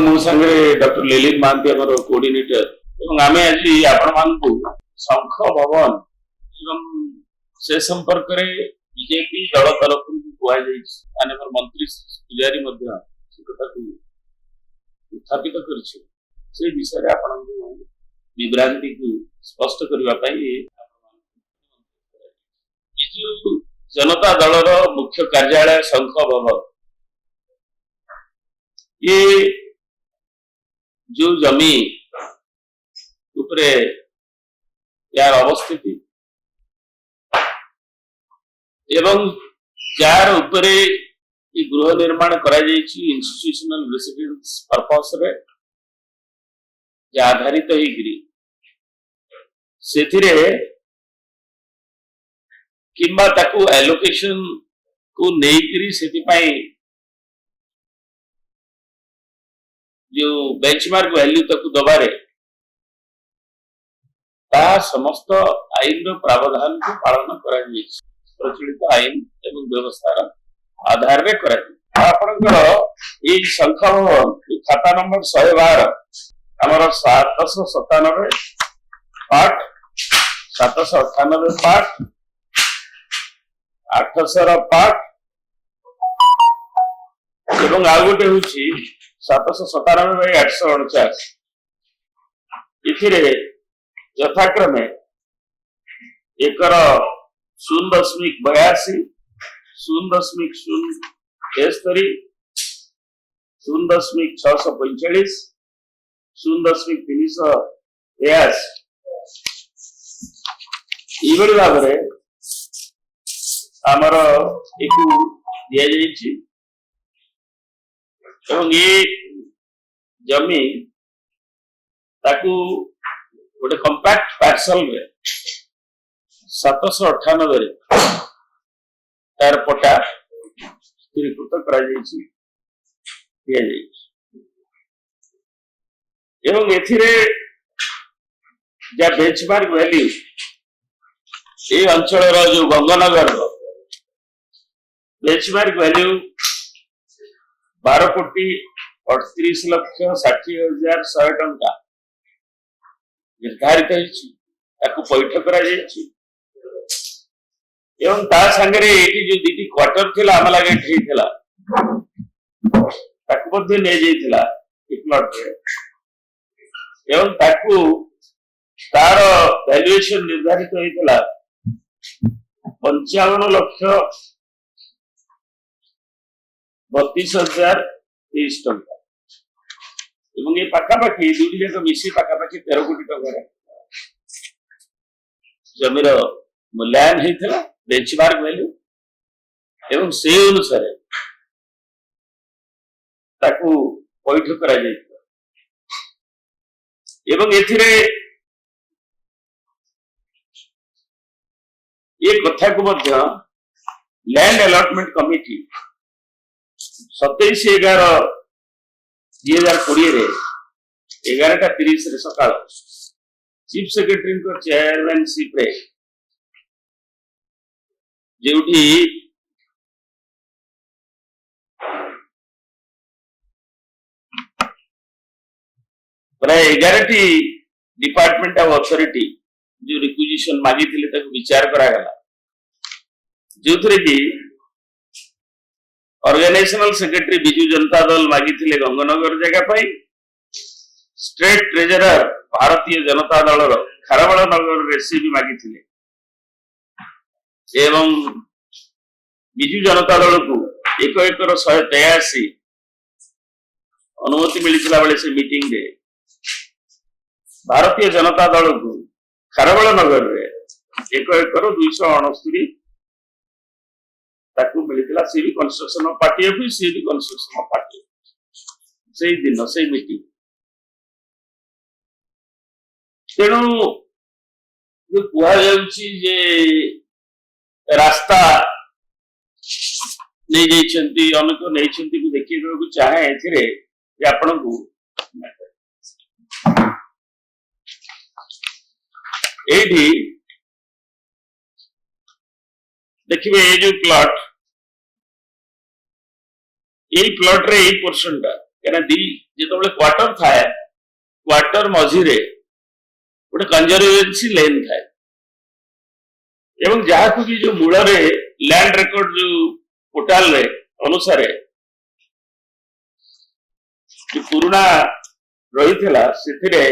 मो संगे doctor linen Mahanti आमर कोऑर्डिनेटर आम आज आपण शंख भवन एवं से संपर्क में बीजेपी दल तरफ माननीय मंत्री पुजारी उत्थापित कर विषय आपण विभ्रांति को स्पष्ट करने बिजु जनता दल मुख्य कार्यालय शंख भवन ये जो जमी उपरे यार अवस्थिति एवं जार उपरे ये गृह निर्माण करा जायछि इंस्टीट्यूशनल रेसिडेंस पर्पस रे आधारित ही गिरी सेथिरे किंबा ताकू एलोकेशन को नेकरी सेति पाई जो बेंचमार्क वैल्यू तक दबारे समस्त आईन प्रावधान को पालन कर प्रचलित आईन एवं व्यवस्था आधार में कर शंख भवन खाता नंबर 112 आमर 797 पाठ 798 पाठ 800 पाठ एवं आ गोटे हूँ 797 849 इथिरे यथाक्रमे एकर 0.82 0.073 0.645 0.383 इभଳି भाବରେ ଆମର ଏକୁ ଦିଆଯାଇଛି एवं ये जमी ताकू गोटे कंपैक्ट पार्सल में 798 तार पटा स्थिरीकृत करा जायछि दिया जायछि एवं एथिरे जा बेंचमार्क वैल्यू ए अंचल जो गंगानगर बेंचमार्क वैल्यू 12,38,60,100 टंका निर्धारित पैठ कर संगे जो दीटी क्वार्टर थिला आम लगे तार वैल्यूएशन निर्धारित होता 55,32,023 टंका ये पाखापाखि दुटी जाक मिसी पाखापाखि 13 कोटी टंका जमीर मूल्यांकन होता बेंचमार्क वैल्यू एवं से अनुसार ताकू पैठ करा एवं एथिरे ये कथा को लैंड अलॉटमेंट कमिटी 27/11/2020 11:30 सकाळ चीफ सेक्रेटरी को चेयरमैनशिप रे जेउठी प्राय 11टी डिपार्टमेंट ऑफ अथॉरिटी जो रिक्विजिशन मागी थिले ताको विचार करा गला जो थरे की ऑर्गेनाइजेशनल सेक्रेटरी बिजू जनता दल मागी थिले गंगानगर जगह पाई स्टेट ट्रेजरर भारतीय जनता दल खारबळ नगर रेसिपी मागी थिले एवं बिजू जनता दल को 1 एकर 183 अनुमति मिलिथिला बेले से मीटिंग रे भारतीय जनता दल को खारबळ नगर रे 1 एकर 269 ताकू मिलिथिला सी भी कंस्ट्रक्शन ऑफ पार्टी ऑफिस सी भी कंस्ट्रक्शन ऑफ पार्टी से दिन से मीटिंग तेणु जो कुआ जाउछि जे रास्ता नहीं जाइछंती अनेक नहीं छंती को देखि को चाहे एथिरे जे आपन को एठी देखिए ये जो प्लॉट रे 8% दी ଯେତେବେଳେ କ୍ୱାର୍ଟର ଥାଏ କ୍ୱାର୍ଟର ମଝିରେ ଗୋଟେ କନଜରଭେନ୍ସି ଲେନ୍ ଥାଏ ଏବଂ ଯାହାକୁ ବି ଯୋଉ ମୂଳରେ ଲ୍ୟାଣ୍ଡ ରେକର୍ଡ ଯୋଉ ପୋର୍ଟାଲରେ ଅନୁସାରେ ପୁରୁଣା ରହିଥିଲା ସେଥିରେ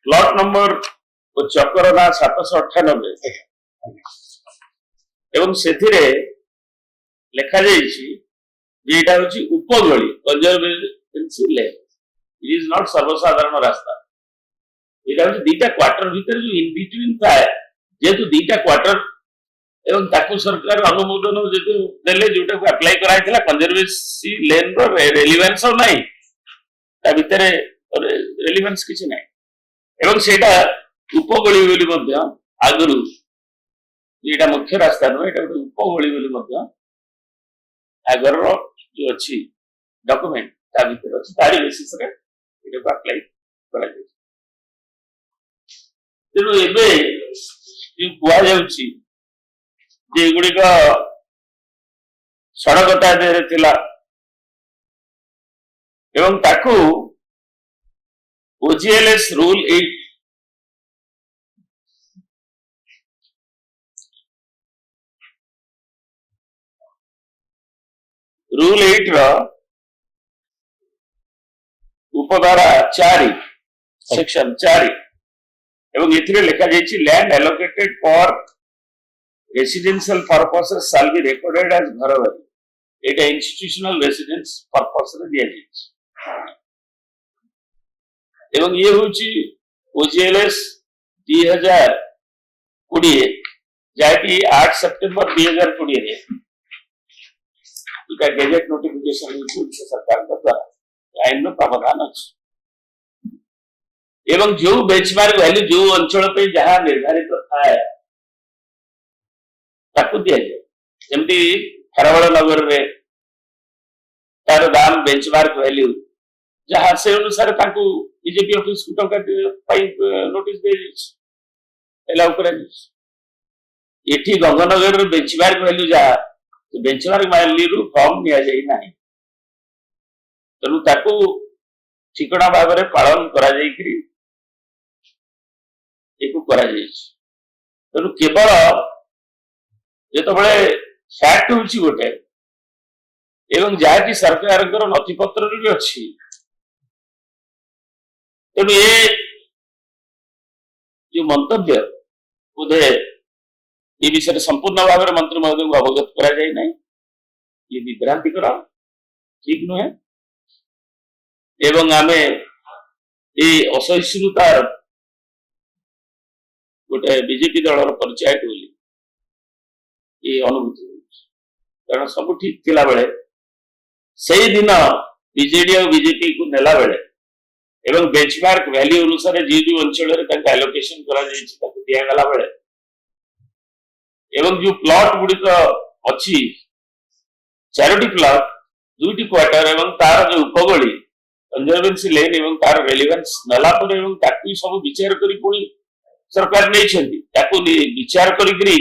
ପ୍ଲଟ ନମ୍ବର ଓ ଚକର ନା 798 ଏବଂ ସେଥିରେ ଲେଖାଯାଇଛି ଯେ ଏଇଟା ହେଉଛି ଉପଗଳି conservancy lane it is not ସର୍ବସାଧାରଣ ରାସ୍ତା ଏଇଟା ହେଉଛି ଦିଟା କ୍ୱାର୍ଟର ଭିତରେ ଯୋଉ ଇନ୍ ବିଟୱିନ୍ ଥାଏ ଯେହେତୁ ଦିଟା କ୍ୱାର୍ଟର ଏବଂ ତାକୁ ସରକାର ଅନୁମୋଦନ ଯେହେତୁ ଦେଲେ ଯୋଉଟାକୁ ଆପ୍ଲାଏ କରାଯାଇଥିଲା କନଜରଭେନ୍ସି ଲେନ୍ ର ରେଲିଭେନ୍ସ ନାହିଁ ତା ଭିତରେ ରେଲିଭେନ୍ସ କିଛି ନାହିଁ ଏବଂ ସେଇଟା ଉପଗଳି ବୋଲି ମଧ୍ୟ ଆଗରୁ ଏଇଟା ମୁଖ୍ୟ ରାସ୍ତା ନୁହେଁ ଏଇଟା ଗୋଟେ ଉପଗଳି ବୋଲି ମଧ୍ୟ ଆଗର ଯୋଉ ଅଛି ଡକୁମେଣ୍ଟ ତା ଭିତରେ ଅଛି ତାରି ବେସିସରେ ଏଇଟାକୁ ଆପ୍ଲାଏ କରାଯାଇଛି ତେଣୁ ଏବେ ଯୋଉ କୁହାଯାଉଛି ଯେ ଏଗୁଡିକ ସଡ଼କ ତା ଦେହରେ ଥିଲା ଏବଂ ତାକୁ OGLS ରୁଲ 8 ର ଉପଧାରା 4 ସେକ୍शन 4 এবং এথিরে লেখা যাইছি ল্যান্ড অ্যালোকেটেড ফর রেসিডেন্সিয়াল পারপসেস শাল বি রেকর্ডেড অ্যাজ ঘরবাড়ি এটা ইনস্টিটিউশনাল রেসিডেন্স পারপসরে দিয়া যাইছি এবং ইয়ে হচ্ছে OGLS 2020 যাকি 8 সেপ্টেম্বর 2020 রে এটা গেজেট নোটিফিকেশন হয়েছে सरकार द्वारा आईन प्रावधान अच्छी एवं जो बेंचमार्क वैल्यू जो अंचल पे जहां निर्धारित थाए ताकू दिया जाए जमती खराबड़ नगर रे तार दाम बेंचमार्क वैल्यू जहां से अनुसार ताकू बीजेपी ऑफिस को टंका नोटिस दे एलाउ करे एठी गंगानगर रे बेंचमार्क वैल्यू जहां बेंचमार्क वैल्यू रु कम निया जाई नाही तनु ताकू ठिकणा भाव में पालन करा जाई करी एकु करा जाई तनु केवल जेतबळे फैक्ट होची गोटे एवं जाकी सरकार नथि पत्र भी अच्छी तनु ये जो मंतव्य बोधे ये विषय संपूर्ण भाव में मंत्री महोदय को अवगत करा जाए नहीं ये विभ्रांतिकर ठीक नुहे एवं आमे ये असहिष्णुतार गोटे बीजेपी दलर परिचय बोली ये अनुभूति कारण सब ठीक थिला बेले से दिन बीजेडी और बीजेपी को नेला बेले एवं बेंचमार्क वैल्यू अनुसार जी जो अंचल एलोकेशन करा दिया गला बेले एवं जो प्लॉट गुड़िक अच्छी 4टी प्लॉट 2टी क्वार्टर एवं तार जो उपगली कंजर्वेंसी लेन एवं तार रेलिवेंस नला पर एवं ताकू सब विचार करी पुणी सरकार नहीं छंदी ताकू विचार करी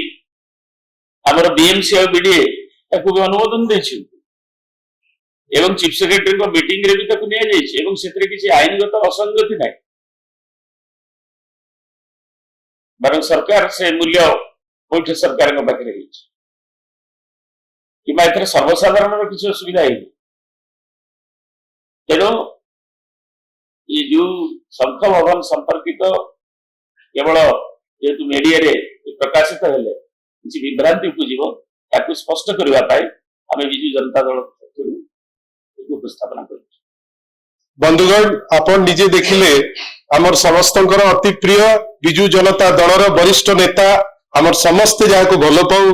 हमर बीएमसी और बीडीए ताकू भी अनुमोदन दे छंदी एवं चीफ सेक्रेटरी को मीटिंग रे भी ताकू निया जाई एवं सेतरे किसी आईनगत असंगति नाही बरं सरकार से मूल्य कोठ सरकार को पाखे रही कि एथर सर्वसाधारण किसी असुविधा है तेणु ये जो शंख भवन संपर्कित केवल जेहेतु मीडिया रे प्रकाशित हेले किसी विभ्रांति उपजीव ताकू स्पष्ट करबा पाई आमे बिजू जनता दल उपस्थापना कर बंधुगण आपण निजे देखिले आमर समस्तंकर अति प्रिय बिजू जनता दलर वरिष्ठ नेता आमर समस्त जाको भल पाऊ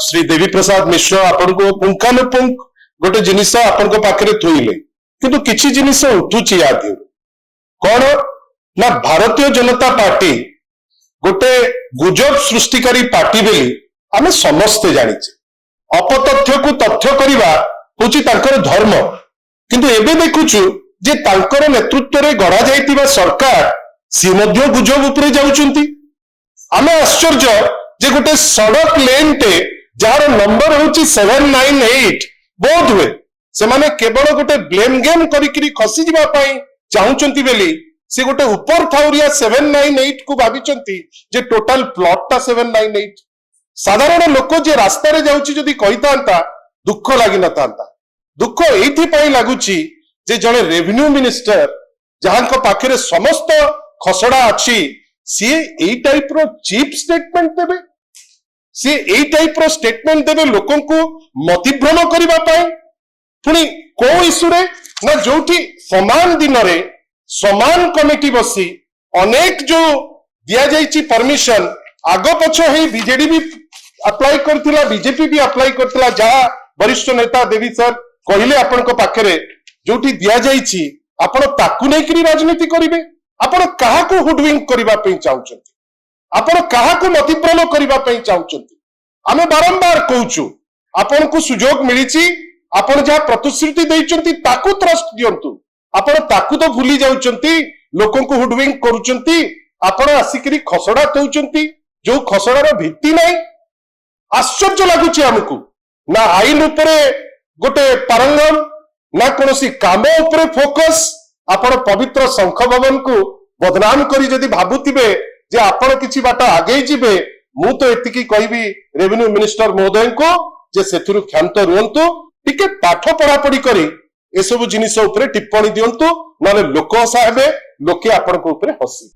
श्री देवी प्रसाद मिश्र आपण को पुंखानुपुंख गोटे जिनिस आपण को पाखरे थोइले किंतु किछि जिनिस उठुची आदि कौन ना भारतीय जनता पार्टी गोटे गुजब सृष्टिकारी पार्टी बेली आमे समस्ते जानिचे अपतथ्य को तथ्य करिवा होची तांकर धर्म किंतु एबे देखुछु जे तांकर नेतृत्व रे गढ़ा जाइतिबा सरकार सी मध्य गुजब उपरे जाउचंती आमे आश्चर्य जे गोटे सड़क लेन टे जार नंबर होची 798 बोध हुए ସେମାନେ କେବଳ ଗୋଟେ ବ୍ଲେମ ଗେମ୍ କରିକିରି ଖସି ଯିବା ପାଇଁ ଚାହୁଁଛନ୍ତି ବୋଲି ସେ ଗୋଟେ ଉପର ଥାଉରିଆ 798 କୁ ଭାବିଛନ୍ତି ଯେ ଟୋଟାଲ ପ୍ଲଟ ଟା 798। ସାଧାରଣ ଲୋକ ଯେ ରାସ୍ତାରେ ଯାଉଛି ଯଦି କହିଥାନ୍ତା ଦୁଃଖ ଲାଗିନଥାନ୍ତା। ଦୁଃଖ ଏଇଥିପାଇଁ ଲାଗୁଛି ଯେ ଜଣେ ରେଭିନ୍ୟୁ ମିନିଷ୍ଟର ଯାହାଙ୍କ ପାଖରେ ସମସ୍ତ ଖସଡା ଅଛି ସିଏ ଏଇ ଟାଇପର ଚିପ୍ ଷ୍ଟେଟମେଣ୍ଟ ଦେବେ, ସିଏ ଏଇ ଟାଇପର ଷ୍ଟେଟମେଣ୍ଟ ଦେବେ ଲୋକଙ୍କୁ ମତିଭ୍ରମ କରିବା ପାଇଁ। ପୁଣି କୋଉ ଇସ୍ୟୁରେ ନା ଯୋଉଠି ସମାନ ଦିନରେ ସମାନ କମିଟି ବସି ଅନେକ ଯୋଉ ଦିଆଯାଇଛି ପରମିଶନ ଆଗ ପଛ ହେଇ ବିଜେଡି ବି ଆପ୍ଲାଏ କରିଥିଲା, ବିଜେପି ବି ଆପ୍ଲାଏ କରିଥିଲା, ଯାହା ବରିଷ୍ଠ ନେତା ଦେବୀ ସାର୍ କହିଲେ ଆପଣଙ୍କ ପାଖରେ ଯୋଉଠି ଦିଆଯାଇଛି ଆପଣ ତାକୁ ନେଇକରି ରାଜନୀତି କରିବେ। ଆପଣ କାହାକୁ ହୁଡୱିଙ୍ଗ କରିବା ପାଇଁ ଚାହୁଁଛନ୍ତି, ଆପଣ କାହାକୁ ମତିଭ୍ରମ କରିବା ପାଇଁ ଚାହୁଁଛନ୍ତି? ଆମେ ବାରମ୍ବାର କହୁଛୁ ଆପଣଙ୍କୁ ସୁଯୋଗ ମିଳିଛି, ଆପଣ ଯାହା ପ୍ରତିଶ୍ରୁତି ଦେଇଛନ୍ତି ତାକୁ ଟ୍ରଷ୍ଟ ଦିଅନ୍ତୁ। ଆପଣ ତାକୁ ତ ଭୁଲି ଯାଉଛନ୍ତି, ଲୋକଙ୍କୁ ହୁଡୱିଙ୍ଗ କରୁଛନ୍ତି। ଆପଣ ଆସିକିରି ଖସଡା ଦଉଛନ୍ତି ଯୋଉ ଖସଡାର ଭିତ୍ତି ନାହିଁ। ଆଶ୍ଚର୍ଯ୍ୟ ଲାଗୁଛି ଆମକୁ, ନା ଆଇନ ଉପରେ ଗୋଟେ ପାରଙ୍ଗମ, ନା କୌଣସି କାମ ଉପରେ ଫୋକସ। ଆପଣ ପବିତ୍ର ଶଙ୍ଖ ଭବନକୁ ବଦନାମ କରି ଯଦି ଭାବୁଥିବେ ଯେ ଆପଣ କିଛି ବାଟ ଆଗେଇ ଯିବେ, ମୁଁ ତ ଏତିକି କହିବି ରେଭିନ୍ୟୁ ମିନିଷ୍ଟର ମହୋଦୟଙ୍କୁ ଯେ ସେଥିରୁ କ୍ଷାନ୍ତ ରୁହନ୍ତୁ, ଟିକେ ପାଠ ପଢାପଢି କରି ଏସବୁ ଜିନିଷ ଉପରେ ଟିପ୍ପଣୀ ଦିଅନ୍ତୁ, ନହେଲେ ଲୋକ ହସା ହେବେ, ଲୋକେ ଆପଣଙ୍କ ଉପରେ ହସିବେ।